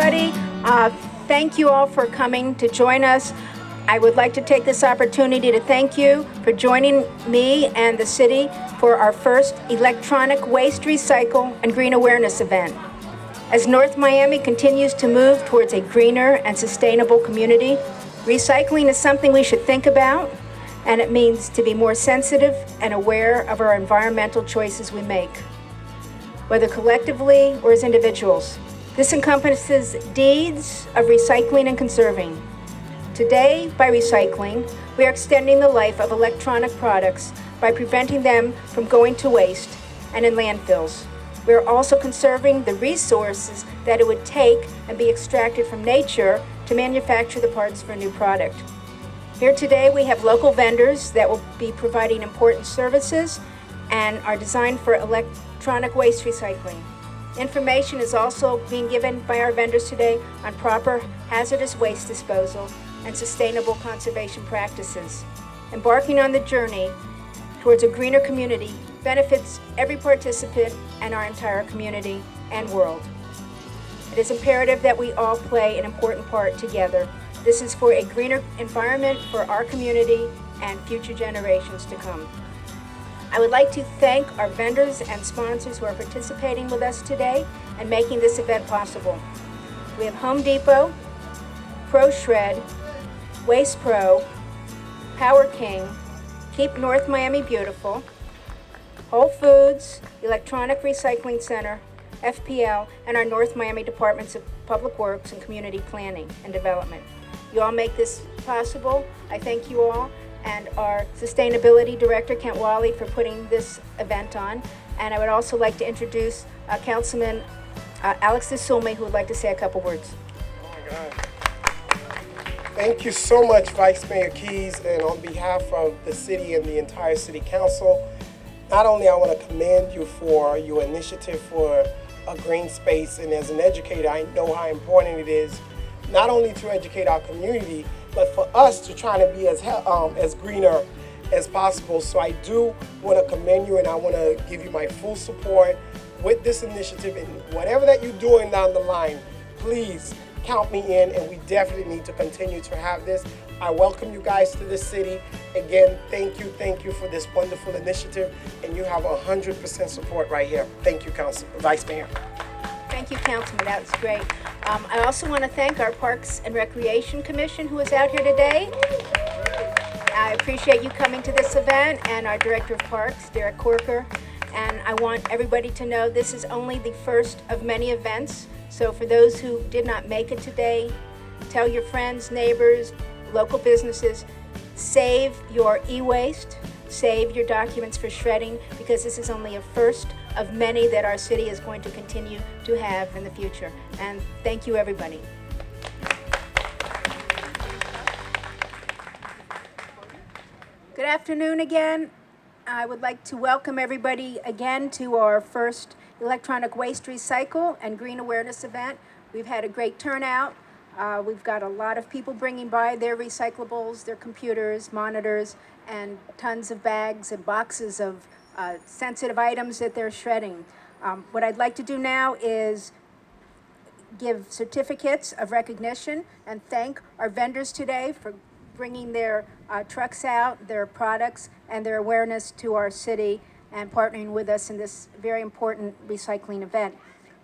everybody. Thank you all for coming to join us. I would like to take this opportunity to thank you for joining me and the city for our first electronic waste recycle and green awareness event. As North Miami continues to move towards a greener and sustainable community, recycling is something we should think about, and it means to be more sensitive and aware of our environmental choices we make, whether collectively or as individuals. This encompasses deeds of recycling and conserving. Today, by recycling, we are extending the life of electronic products by preventing them from going to waste and in landfills. We are also conserving the resources that it would take and be extracted from nature to manufacture the parts for a new product. Here today, we have local vendors that will be providing important services and are designed for electronic waste recycling. Information is also being given by our vendors today on proper hazardous waste disposal and sustainable conservation practices. Embarking on the journey towards a greener community benefits every participant and our entire community and world. It is imperative that we all play an important part together. This is for a greener environment for our community and future generations to come. I would like to thank our vendors and sponsors who are participating with us today and making this event possible. We have Home Depot, Pro Shred, Waste Pro, Power King, Keep North Miami Beautiful, Whole Foods, Electronic Recycling Center, FPL, and our North Miami Departments of Public Works and Community Planning and Development. You all make this possible. I thank you all, and our Sustainability Director, Kent Wally, for putting this event on. And I would also like to introduce Councilman Alex DeSulme, who would like to say a couple words. Oh my God. Thank you so much, Vice Mayor Keys, and on behalf of the city and the entire City Council, not only I want to commend you for your initiative for a green space, and as an educator, I know how important it is not only to educate our community, but for us to try to be as greener as possible. So I do want to commend you, and I want to give you my full support with this initiative, and whatever that you're doing down the line, please count me in, and we definitely need to continue to have this. I welcome you guys to the city. Again, thank you for this wonderful initiative, and you have 100% support right here. Thank you, Vice Mayor. Thank you, Councilman. That was great. I also want to thank our Parks and Recreation Commission, who is out here today. I appreciate you coming to this event, and our Director of Parks, Derek Corker. And I want everybody to know this is only the first of many events. So for those who did not make it today, tell your friends, neighbors, local businesses, save your e-waste, save your documents for shredding, because this is only a first of many that our city is going to continue to have in the future. And thank you, everybody. Good afternoon again. I would like to welcome everybody again to our first electronic waste recycle and green awareness event. We've had a great turnout. We've got a lot of people bringing by their recyclables, their computers, monitors, and tons of bags and boxes of sensitive items that they're shredding. What I'd like to do now is give certificates of recognition and thank our vendors today for bringing their trucks out, their products, and their awareness to our city and partnering with us in this very important recycling event.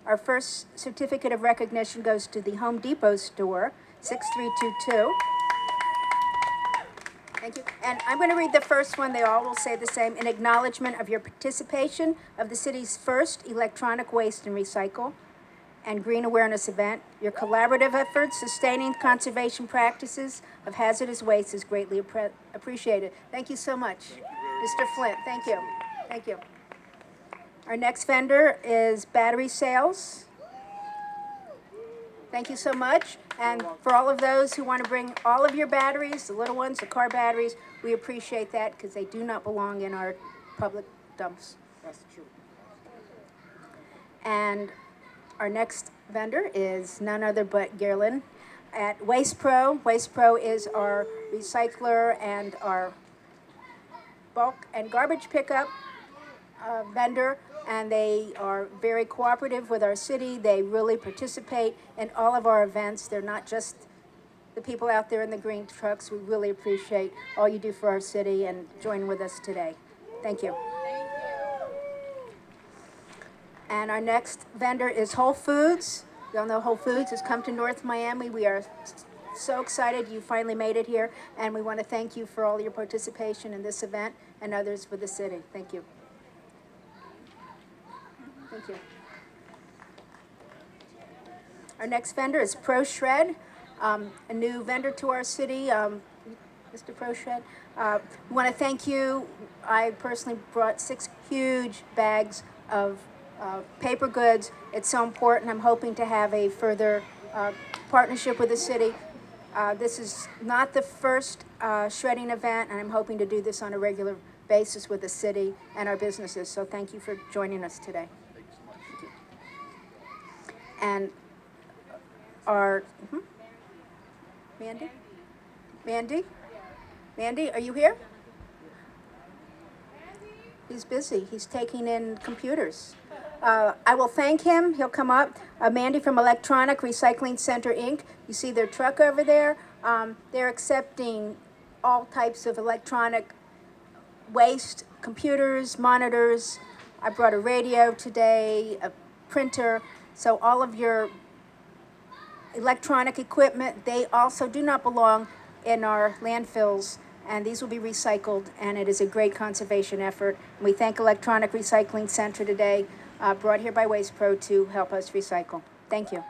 Our first certificate of recognition goes to the Home Depot store, 6322. Thank you. And I'm going to read the first one. They all will say the same. In acknowledgement of your participation of the city's first electronic waste and recycle and green awareness event, your collaborative efforts sustaining conservation practices of hazardous waste is greatly appreciated. Thank you so much. Mr. Flint, thank you. Thank you. Our next vendor is Battery Sales. Thank you so much. And for all of those who want to bring all of your batteries, the little ones, the car batteries, we appreciate that because they do not belong in our public dumps. That's true. And our next vendor is none other but Gerlin at Waste Pro. Waste Pro is our recycler and our bulk and garbage pickup vendor, and they are very cooperative with our city. They really participate in all of our events. They're not just the people out there in the green trucks. We really appreciate all you do for our city and joining with us today. Thank you. And our next vendor is Whole Foods. You all know Whole Foods has come to North Miami. We are so excited you finally made it here, and we want to thank you for all your participation in this event and others for the city. Thank you. Thank you. Our next vendor is Pro Shred, a new vendor to our city. Mr. Pro Shred, we want to thank you. I personally brought 6 huge bags of paper goods. It's so important. I'm hoping to have a further partnership with the city. This is not the first shredding event, and I'm hoping to do this on a regular basis with the city and our businesses. So thank you for joining us today. Thank you. And our Mandy, are you here? He's busy. He's taking in computers. I will thank him. He'll come up. Mandy from Electronic Recycling Center, Inc. You see their truck over there. They're accepting all types of electronic waste, computers, monitors. I brought a radio today, a printer. So all of your electronic equipment, they also do not belong in our landfills, and these will be recycled, and it is a great conservation effort. We thank Electronic Recycling Center today, brought here by Waste Pro to help us recycle. Thank you.